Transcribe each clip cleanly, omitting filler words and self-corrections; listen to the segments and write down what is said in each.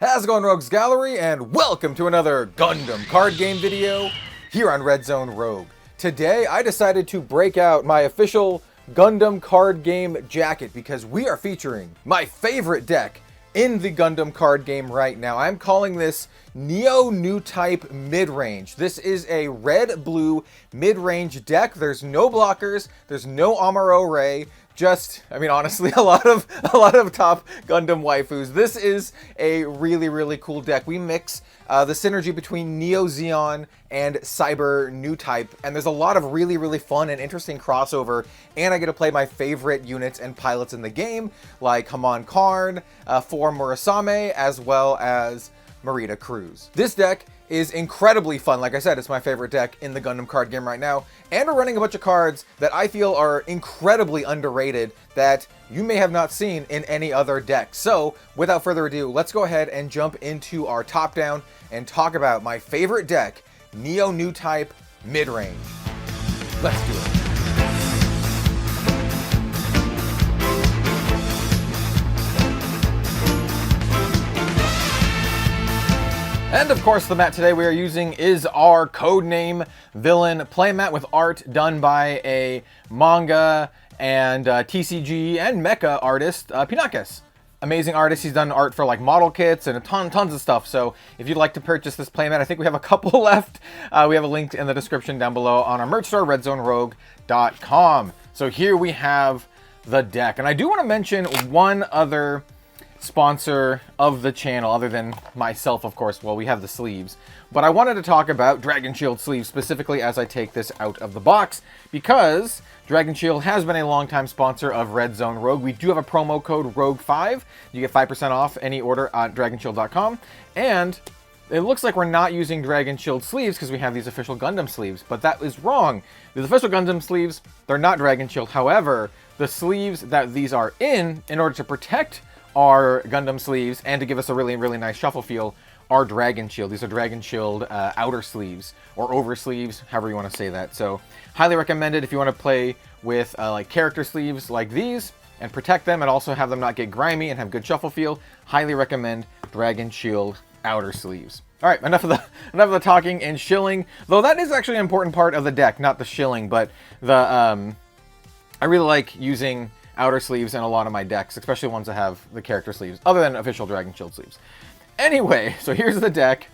How's it going, Rogues Gallery, and welcome to another Gundam card game video here on Red Zone Rogue. Today, I decided to break out my official Gundam card game jacket because we are featuring my favorite deck in the Gundam card game right now. I'm calling this Newtype Midrange. This is a red-blue mid-range deck. There's no blockers, there's no Amuro Ray. Just, I mean, honestly, a lot of top Gundam waifus. This is a really cool deck. We mix the synergy between Neo ZEON and Cyber Newtype, and there's a lot of really fun and interesting crossover. And I get to play my favorite units and pilots in the game, like Haman Karn, For Murasame, as well as Marita Cruz. This deck is incredibly fun. Like I said, it's my favorite deck in the Gundam card game right now. And we're running a bunch of cards that I feel are incredibly underrated that you may have not seen in any other deck. So without further ado, let's go ahead and jump into our top down and talk about my favorite deck, Newtype Midrange. Let's do it. And of course, the mat today we are using is our Codename Villain playmat with art done by a manga and TCG and mecha artist, Pinakes. Amazing artist. He's done art for like model kits and tons of stuff. So if you'd like to purchase this playmat, I think we have a couple left. We have a link in the description down below on our merch store, redzonerogue.com. So here we have the deck. And I do want to mention one other sponsor of the channel other than myself, of course. Well, we have the sleeves, but I wanted to talk about Dragon Shield sleeves specifically as I take this out of the box, because Dragon Shield has been a longtime sponsor of Red Zone Rogue. We do have a promo code ROGUE5. You get 5% off any order at dragonshield.com, and it looks like we're not using Dragon Shield sleeves because we have these official Gundam sleeves, but that is wrong. The official Gundam sleeves, they're not Dragon Shield. However, the sleeves that these are in order to protect our Gundam sleeves and to give us a really nice shuffle feel, are Dragon Shield. These are Dragon Shield outer sleeves or over sleeves, however you want to say that. So highly recommended if you want to play with like character sleeves like these and protect them and also have them not get grimy and have good shuffle feel. Highly recommend Dragon Shield outer sleeves. All right, enough of the talking and shilling, though that is actually an important part of the deck, not the shilling, but the I really like using outer sleeves in a lot of my decks, especially ones that have the character sleeves, other than official Dragon Shield sleeves. Anyway, so here's the deck.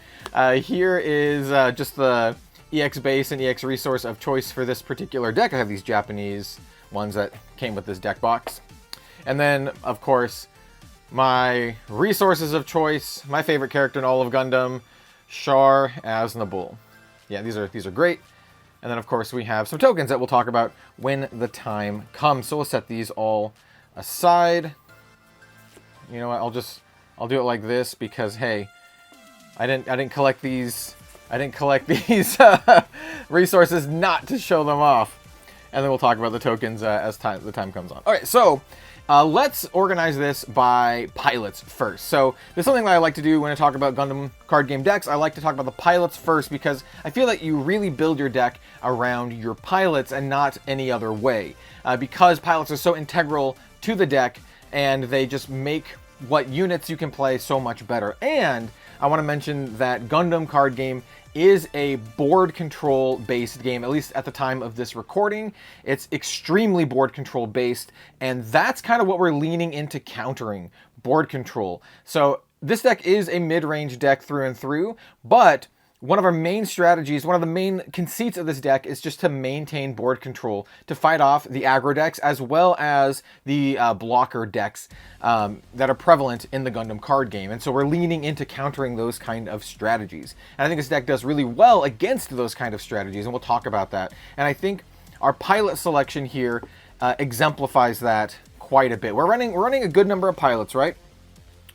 Here is just the EX base and EX resource of choice for this particular deck. I have these Japanese ones that came with this deck box. And then, of course, my resources of choice, my favorite character in all of Gundam, Char Aznavour. Yeah, these are great. And then, of course, we have some tokens that we'll talk about when the time comes. So we'll set these all aside. You know what? I'll do it like this because, hey, I didn't collect these. I didn't collect these resources not to show them off. And then we'll talk about the tokens as the time comes on. All right, so let's organize this by pilots first. So this is something that I like to do when I talk about Gundam card game decks. I like to talk about the pilots first because I feel that you really build your deck around your pilots and not any other way. Because pilots are so integral to the deck and they just make what units you can play so much better. And I want to mention that Gundam card game is a board control based game, at least at the time of this recording. It's extremely board control based, and that's kind of what we're leaning into countering, board control. So this deck is a mid-range deck through and through, but one of our main strategies, one of the main conceits of this deck is just to maintain board control, to fight off the aggro decks as well as the blocker decks that are prevalent in the Gundam card game. And so we're leaning into countering those kind of strategies. And I think this deck does really well against those kind of strategies, and we'll talk about that. And I think our pilot selection here exemplifies that quite a bit. We're running a good number of pilots, right?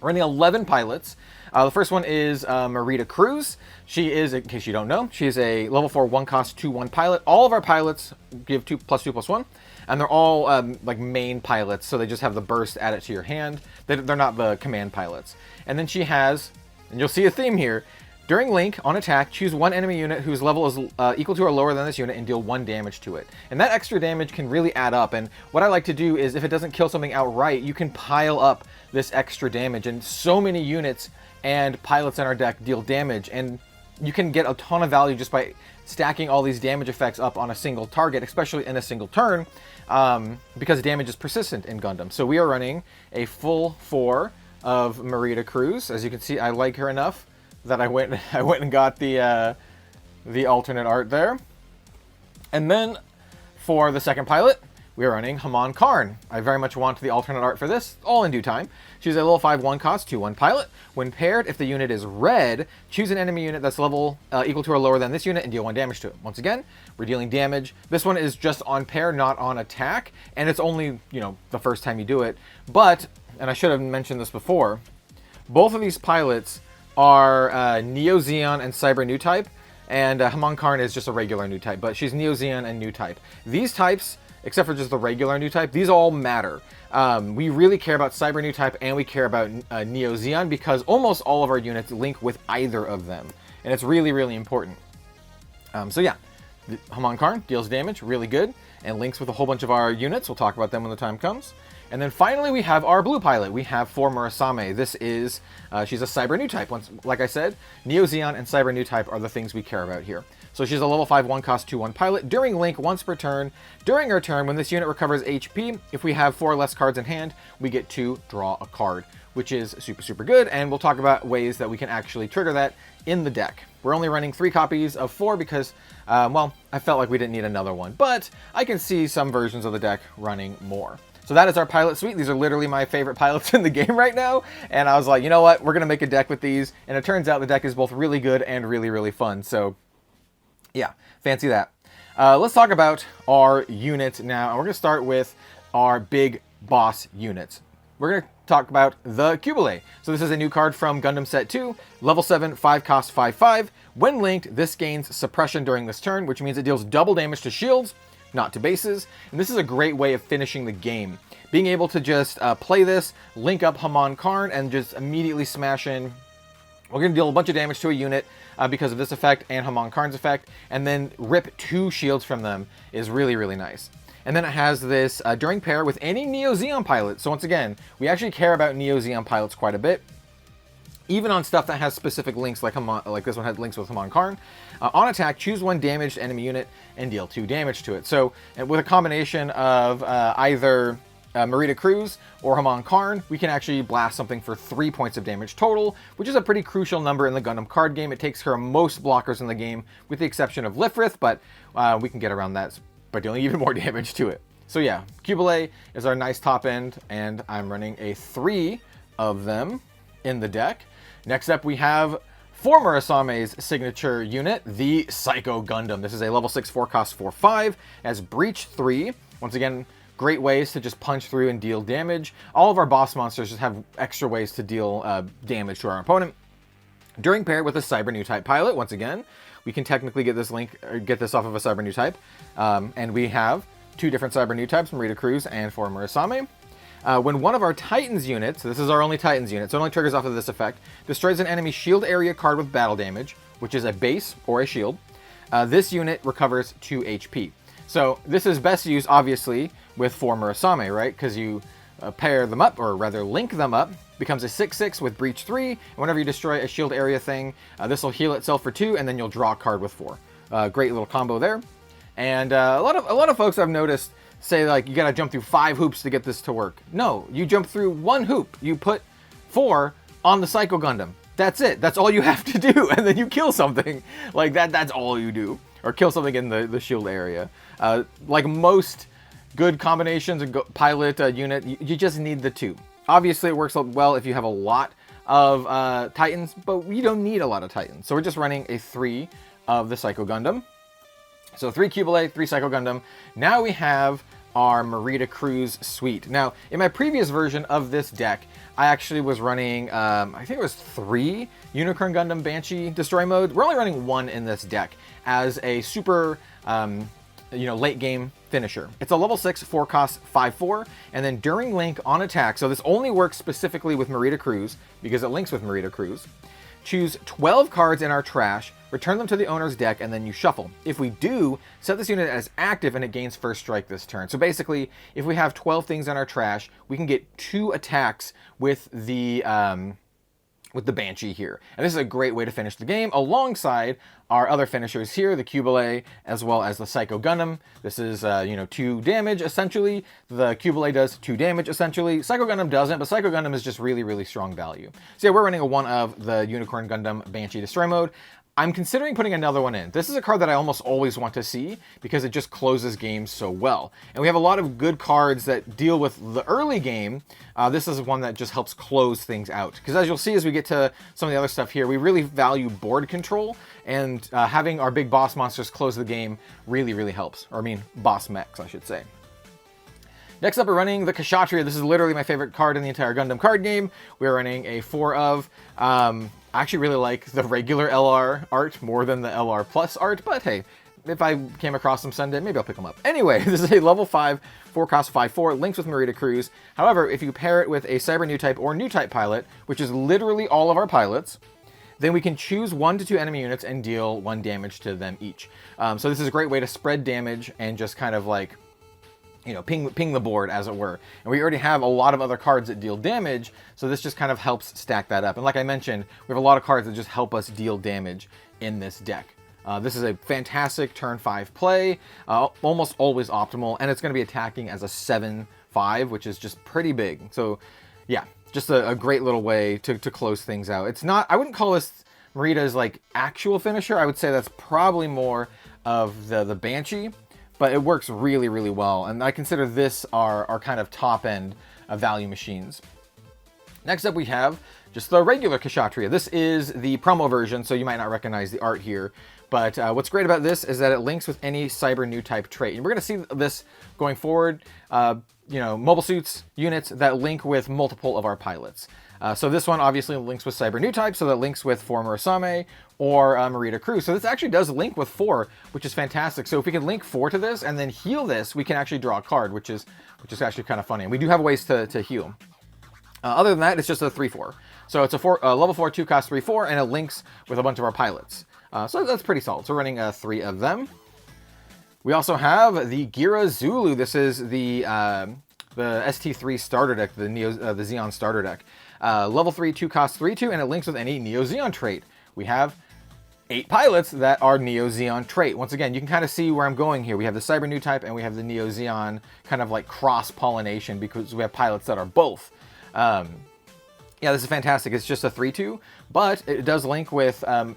We're running 11 pilots. The first one is Marita Cruz. She is, in case you don't know, she's a level 4 1-cost 2/1 pilot. All of our pilots give 2+2+1, and they're all like main pilots, so they just have the burst added to your hand. They're not the command pilots. And then she has, and you'll see a theme here, during Link, on attack, choose one enemy unit whose level is equal to or lower than this unit and deal 1 damage to it. And that extra damage can really add up, and what I like to do is if it doesn't kill something outright, you can pile up this extra damage, and so many units and pilots in our deck deal damage, and you can get a ton of value just by stacking all these damage effects up on a single target, especially in a single turn, because damage is persistent in Gundam. So we are running a full 4 of Marita Cruz. As you can see, I like her enough that I went and got the alternate art there. And then for the second pilot, we are running Haman Karn. I very much want the alternate art for this, all in due time. She's a level 5 1 cost 2/1 pilot. When paired, if the unit is red, choose an enemy unit that's level equal to or lower than this unit and deal 1 damage to it. Once again, we're dealing damage. This one is just on pair, not on attack, and it's only, you know, the first time you do it. But, and I should have mentioned this before, both of these pilots are Neo ZEON and Cyber Newtype, and Haman Karn is just a regular Newtype, but she's Neo ZEON and Newtype. These types, except for just the regular Newtype, these all matter. We really care about Cyber Newtype and we care about Neo ZEON because almost all of our units link with either of them, and it's really, really important. So yeah, Haman Karn deals damage, really good, and links with a whole bunch of our units. We'll talk about them when the time comes. And then finally, we have our blue pilot. We have For Murasame. This is, she's a Cyber Newtype. Like I said, Neo ZEON and Cyber Newtype are the things we care about here. So she's a level 5 1 cost 2/1 pilot. During link, once per turn, during her turn, when this unit recovers HP, if we have 4 less cards in hand, we get to draw a card, which is super, super good. And we'll talk about ways that we can actually trigger that in the deck. We're only running 3 copies of 4 because, well, I felt like we didn't need another one. But I can see some versions of the deck running more. So that is our pilot suite. These are literally my favorite pilots in the game right now. And I was like, you know what? We're going to make a deck with these. And it turns out the deck is both really good and really, really fun. So yeah, fancy that. Let's talk about our units now. And we're going to start with our big boss units. We're going to talk about the QUBELEY. So this is a new card from Gundam Set 2, level 7, 5 cost 5/5. When linked, this gains suppression during this turn, which means it deals double damage to shields, not to bases. And this is a great way of finishing the game. Being able to just play this, link up Haman Karn, and just immediately smash in. We're going to deal a bunch of damage to a unit because of this effect and Haman Karn's effect, and then rip 2 shields from them is really, really nice. And then it has this during pair with any Neo ZEON pilot. So once again, we actually care about Neo ZEON pilots quite a bit. Even on stuff that has specific links, like this one had links with Haman Karn. On attack, choose 1 damaged enemy unit and deal 2 damage to it. So with a combination of either Marita Cruz or Haman Karn, we can actually blast something for 3 points of damage total, which is a pretty crucial number in the Gundam card game. It takes care of most blockers in the game, with the exception of Lifrith, but we can get around that by dealing even more damage to it. So yeah, QUBELEY is our nice top end, and I'm running a 3 of them in the deck. Next up, we have For Murasame's signature unit, the Psycho Gundam. This is a level 6 4 cost 4/5, has Breach 3. Once again, great ways to just punch through and deal damage. All of our boss monsters just have extra ways to deal damage to our opponent. During pair with a Cyber Newtype pilot, once again, we can technically get this off of a Cyber Newtype. And we have 2 different Cyber Newtypes, Marita Cruz and For Murasame. When one of our Titans units, this is our only Titans unit, so it only triggers off of this effect, destroys an enemy shield area card with battle damage, which is a base or a shield, this unit recovers 2 HP. So this is best used, obviously, with For Murasame, right? Because you pair them up, or rather link them up, becomes a 6/6 with Breach 3, and whenever you destroy a shield area thing, this will heal itself for 2, and then you'll draw a card with 4. Great little combo there. And a lot of folks I've noticed say, like, you gotta jump through 5 hoops to get this to work. No, you jump through 1 hoop. You put 4 on the Psycho Gundam. That's it. That's all you have to do. And then you kill something. Like, that's all you do. Or kill something in the shield area. Like most good combinations of pilot unit, you just need the 2. Obviously, it works well if you have a lot of Titans, but we don't need a lot of Titans. So we're just running a 3 of the Psycho Gundam. So 3 QUBELEY, 3 Psycho Gundam. Now we have our Marita Cruz suite. Now, in my previous version of this deck, I actually was running, I think it was 3 Unicorn Gundam Banshee Destroy mode. We're only running 1 in this deck as a super, late game finisher. It's a level 6, 4 cost 5/4, and then during link on attack, so this only works specifically with Marita Cruz because it links with Marita Cruz. Choose 12 cards in our trash, return them to the owner's deck, and then you shuffle. If we do, set this unit as active and it gains first strike this turn. So basically, if we have 12 things in our trash, we can get 2 attacks with the with the Banshee here. And this is a great way to finish the game alongside our other finishers here, the QUBELEY, as well as the Psycho Gundam. This is, 2 damage, essentially. The QUBELEY does 2 damage, essentially. Psycho Gundam doesn't, but Psycho Gundam is just really, really strong value. So yeah, we're running a 1 of the Unicorn Gundam Banshee Destroy mode. I'm considering putting another one in. This is a card that I almost always want to see because it just closes games so well. And we have a lot of good cards that deal with the early game. This is one that just helps close things out. Because as you'll see as we get to some of the other stuff here, we really value board control, and having our big boss monsters close the game really, really helps. Or I mean, boss mechs, I should say. Next up, we're running the KSHATRIYA. This is literally my favorite card in the entire Gundam card game. We're running a 4 of. I actually really like the regular LR art more than the LR Plus art, but hey, if I came across them Sunday, maybe I'll pick them up. Anyway, this is a level 5, 4-cost 5/4, links with Marita Cruz. However, if you pair it with a Cyber Newtype or Newtype pilot, which is literally all of our pilots, then we can choose 1 to 2 enemy units and deal 1 damage to them each. So this is a great way to spread damage and just kind of like, ping the board, as it were. And we already have a lot of other cards that deal damage, so this just kind of helps stack that up. And like I mentioned, we have a lot of cards that just help us deal damage in this deck. This is a fantastic turn 5 play, almost always optimal, and it's going to be attacking as a 7/5, which is just pretty big. So yeah, just a great little way to close things out. It's not, I wouldn't call this Marita's like actual finisher. I would say that's probably more of the Banshee, but it works really, really well. And I consider this our kind of top end of value machines. Next up, we have just the regular KSHATRIYA. This is the promo version, so you might not recognize the art here. But what's great about this is that it links with any Cyber Newtype trait. And we're going to see this going forward, mobile suits, units that link with multiple of our pilots. So this one obviously links with Cyber Newtype, so that links with former Asame or Marita Cruz. So this actually does link with 4, which is fantastic. So if we can link 4 to this and then heal this, we can actually draw a card, which is actually kind of funny. And we do have ways to heal. Other than that, it's just a 3/4. So it's a level 4, 2-cost 3/4, and it links with a bunch of our pilots. So that's pretty solid. So we're running 3 of them. We also have the Gira Zulu. This is the ST3 starter deck, the ZEON starter deck. Level 3, 2-cost 3/2, and it links with any Neo ZEON trait. We have 8 pilots that are Neo ZEON trait. Once again, you can kind of see where I'm going here. We have the Cyber Newtype and we have the Neo ZEON kind of like cross-pollination because we have pilots that are both. Yeah, this is fantastic. It's just a 3/2, but it does link with not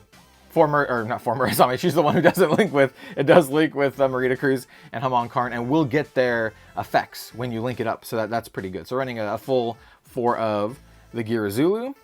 former Asame. She's the one who doesn't link with. It does link with Marita Cruz and Hamon Karn, and we'll get their effects when you link it up. So that's pretty good. So running a full 4 of the Gira Zulu.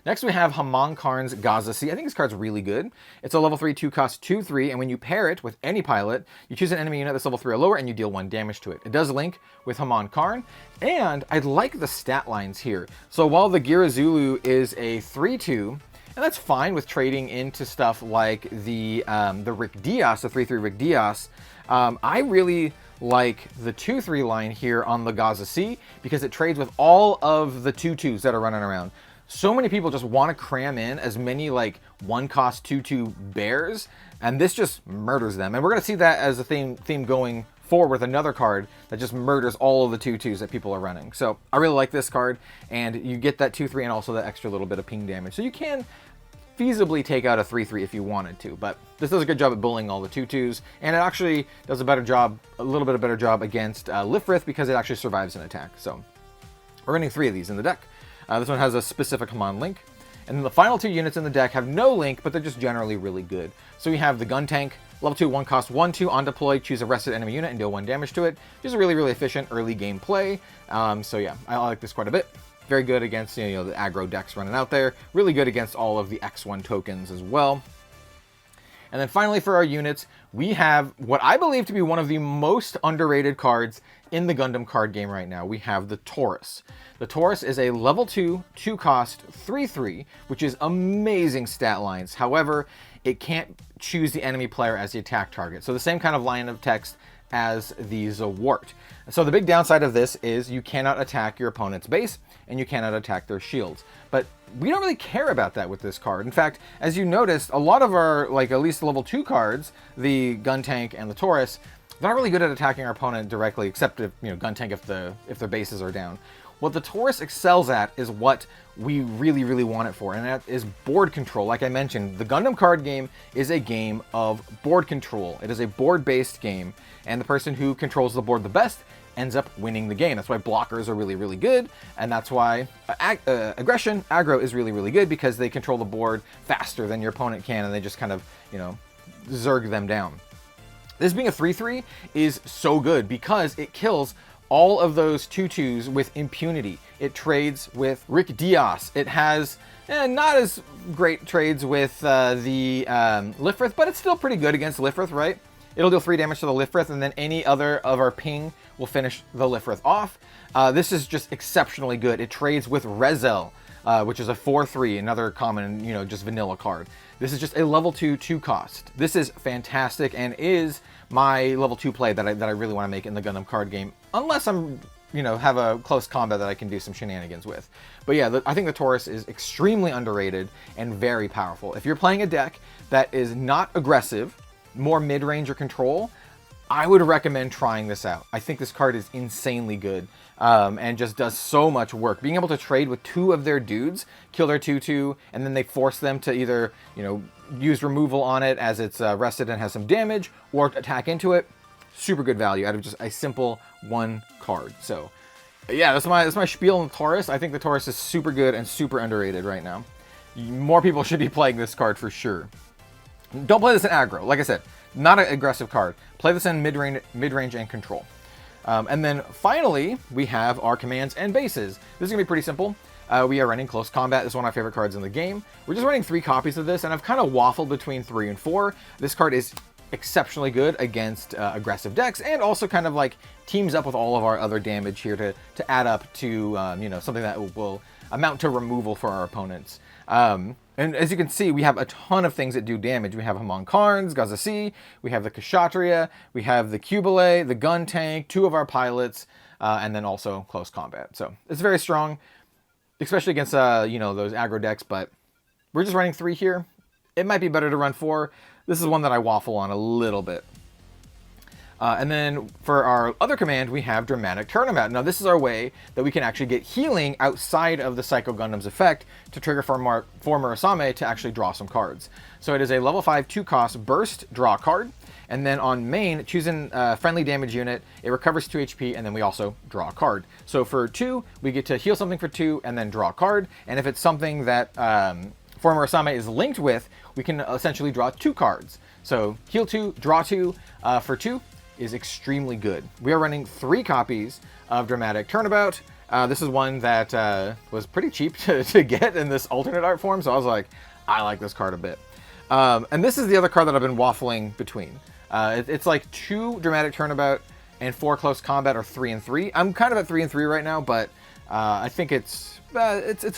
Next, we have Hamon Karn's Gaza Sea. I think this card's really good. It's a level 3, 2-cost 2/3, and when you pair it with any pilot, you choose an enemy unit that's level 3 or lower, and you deal 1 damage to it. It does link with Hamon Karn, and I like the stat lines here. So while the Gira Zulu is a 3/2, and that's fine with trading into stuff like the Rick Diaz, the 3/3 Rick Diaz, I really like the 2/3 line here on the Gaza Sea because it trades with all of the 2/2s that are running around. So many people just want to cram in as many like 1-cost 2/2 bears, and this just murders them. And we're going to see that as a theme going forward with another card that just murders all of the 2/2s that people are running. So I really like this card, and you get that 2/3 and also that extra little bit of ping damage. So you can feasibly take out a 3/3 if you wanted to, but this does a good job at bullying all the 2/2s, and it actually does a little bit better job against Lifrith because it actually survives an attack. So we're running 3 of these in the deck. This one has a specific Hamon link. And then the final 2 units in the deck have no link, but they're just generally really good. So we have the Gun Tank, level 2, 1-cost 1/2, on deploy, choose a rested enemy unit and deal 1 damage to it. Just a really, really efficient early game play. So yeah, I like this quite a bit. Very good against the aggro decks running out there. Really good against all of the X1 tokens as well. And then finally for our units, we have what I believe to be one of the most underrated cards in the Gundam card game right now. We have the Taurus. The Taurus is a level 2, 2-cost 3/3, which is amazing stat lines. However, it can't choose the enemy player as the attack target. So the same kind of line of text as the Zawart. So the big downside of this is you cannot attack your opponent's base and you cannot attack their shields. But we don't really care about that with this card. In fact, as you noticed, a lot of our, like at least level 2 cards, the Gun Tank and the Taurus, they're not really good at attacking our opponent directly, except if, Gun Tank if their bases are down. What the Taurus excels at is what we really, really want it for, and that is board control. Like I mentioned, the Gundam card game is a game of board control. It is a board-based game, and the person who controls the board the best ends up winning the game. That's why blockers are really, really good, and that's why aggression, aggro is really, really good, because they control the board faster than your opponent can, and they just kind of, you know, zerg them down. This being a 3/3 is so good because it kills all of those 2/2s with impunity. It trades with Rick Diaz. It has not as great trades with the Lifrith, but it's still pretty good against Lifrith, right? It'll deal 3 damage to the Lifrith, and then any other of our ping will finish the Lifrith off. This is just exceptionally good. It trades with Rezel, which is a 4/3, another common, you know, just vanilla card. This is just a level 2 cost. This is fantastic and is my level 2 play that I really want to make in the Gundam card game, unless I'm, you know, have a close combat that I can do some shenanigans with. But yeah, I think the Taurus is extremely underrated and very powerful. If you're playing a deck that is not aggressive, more mid-range or control, I would recommend trying this out. I think this card is insanely good, and just does so much work. Being able to trade with 2 of their dudes, kill their 2/2, and then they force them to either, you know, use removal on it as it's rested and has some damage, or attack into it. Super good value out of just a simple 1 card. So yeah, that's my spiel on the Taurus. I think the Taurus is super good and super underrated right now. More people should be playing this card for sure. Don't play this in aggro. Like I said, not an aggressive card. Play this in mid-range and control. And then finally, we have our commands and bases. This is going to be pretty simple. We are running Close Combat. This is one of my favorite cards in the game. We're just running 3 copies of this, and I've kind of waffled between 3 and 4. This card is exceptionally good against aggressive decks, and also kind of like teams up with all of our other damage here to add up to you know, something that will amount to removal for our opponents. And as you can see, we have a ton of things that do damage. We have Hamon Karns, Gazasi, we have the KSHATRIYA, we have the QUBELEY, the gun tank, 2 of our pilots, and then also Close Combat. So it's very strong, especially against you know, those aggro decks, but we're just running 3 here. It might be better to run 4. This is one that I waffle on a little bit. And then for our other command, we have Dramatic Turnabout. Now this is our way that we can actually get healing outside of the Psycho Gundam's effect to trigger for Murasame to actually draw some cards. So it is a level 5 2-cost burst draw card. And then on main, choosing a friendly damage unit, it recovers 2 HP, and then we also draw a card. So for 2, we get to heal something for 2 and then draw a card. And if it's something that Murasame is linked with, we can essentially draw 2 cards. So heal 2, draw 2 for 2. Is extremely good. We are running 3 copies of Dramatic Turnabout. This is one that was pretty cheap to get in this alternate art form, so I was like, I like this card a bit. And this is the other card that I've been waffling between. It's like 2 Dramatic Turnabout and 4 Close Combat, or 3 and 3. I'm kind of at 3 and 3 right now, but I think it's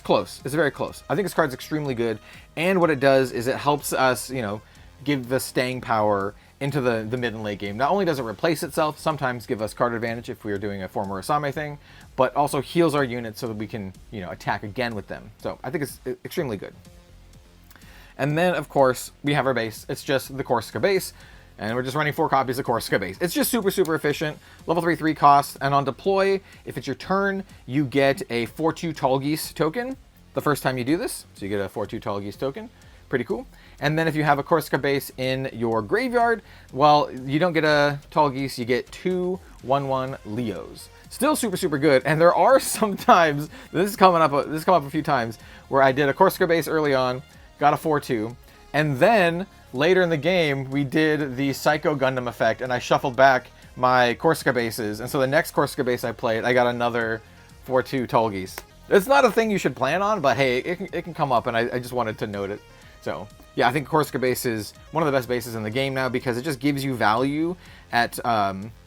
close. It's very close. I think this card's extremely good, and what it does is it helps us, you know, give the staying power into the mid and late game. Not only does it replace itself, sometimes give us card advantage if we are doing a Murasame thing, but also heals our units so that we can, you know, attack again with them. So I think it's extremely good. And then, of course, we have our base. It's just the Corsica base, and we're just running 4 copies of Corsica base. It's just super, super efficient. Level 3 cost, and on deploy, if it's your turn, you get a 4/2 Tallgeese token the first time you do this. So you get a 4/2 Tallgeese token. Pretty cool. And then if you have a Corsica base in your graveyard, well, you don't get a Tallgeese, you get 2 1/1 Leos. Still super, super good. And there are some times, this has come up a few times, where I did a Corsica base early on, got a 4/2, and then later in the game, we did the Psycho Gundam effect, and I shuffled back my Corsica bases. And so the next Corsica base I played, I got another 4/2 Tallgeese. It's not a thing you should plan on, but hey, it can come up, and I just wanted to note it. So yeah, I think Corsica base is one of the best bases in the game now, because it just gives you value at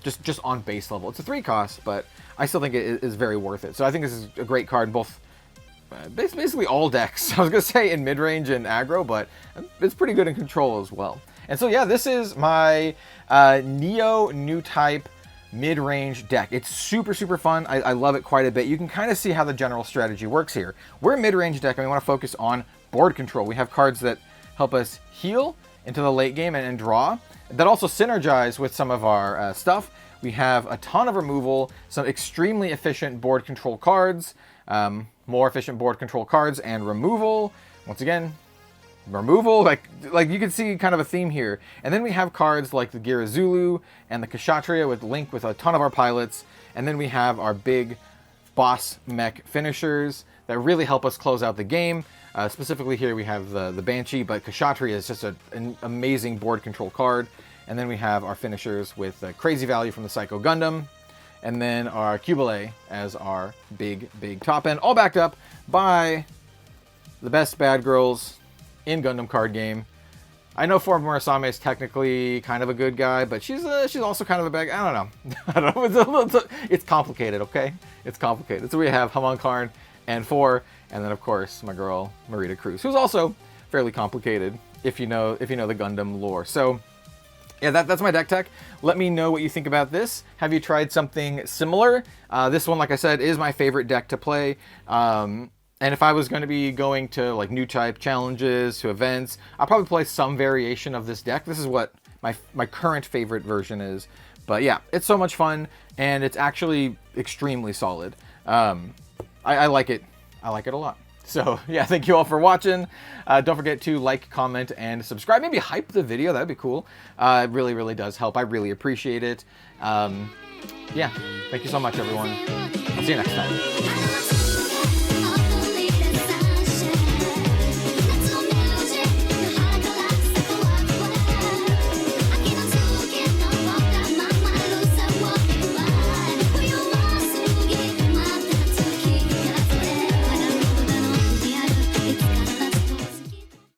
just on base level. It's a 3 cost, but I still think it is very worth it. So I think this is a great card, both basically all decks. I was gonna say in mid-range and aggro, but it's pretty good in control as well. And so yeah, this is my Newtype mid-range deck. It's super, super fun. I love it quite a bit. You can kind of see how the general strategy works here. We're a mid-range deck, and we want to focus on board control. We have cards that help us heal into the late game and draw, that also synergize with some of our stuff. We have a ton of removal, some extremely efficient board control cards, more efficient board control cards, and removal. Once again, removal, like you can see kind of a theme here. And then we have cards like the Gira Zulu and the KSHATRIYA with Link with a ton of our pilots. And then we have our big boss mech finishers that really help us close out the game. Specifically here we have the Banshee, but KSHATRIYA is just an amazing board control card. And then we have our finishers with crazy value from the Psycho Gundam. And then our QUBELEY as our big top end, all backed up by the best bad girls in Gundam card game. I know Form Murasame is technically kind of a good guy, but she's also kind of a bad guy. I don't know. I don't know. It's complicated, okay? It's complicated. So we have Hamon Karn and 4, and then of course my girl Marita Cruz, who's also fairly complicated if you know the Gundam lore. So yeah, that's my deck tech. Let me know what you think about this. Have you tried something similar? This one, like I said, is my favorite deck to play. And if I was going to be going to like Newtype challenges, to events, I'll probably play some variation of this deck. This is what my current favorite version is. But yeah, it's so much fun, and it's actually extremely solid. I like it. I like it a lot. So yeah, thank you all for watching. Don't forget to like, comment, and subscribe. Maybe hype the video. That'd be cool. It really, really does help. I really appreciate it. Yeah, thank you so much, everyone. I'll see you next time.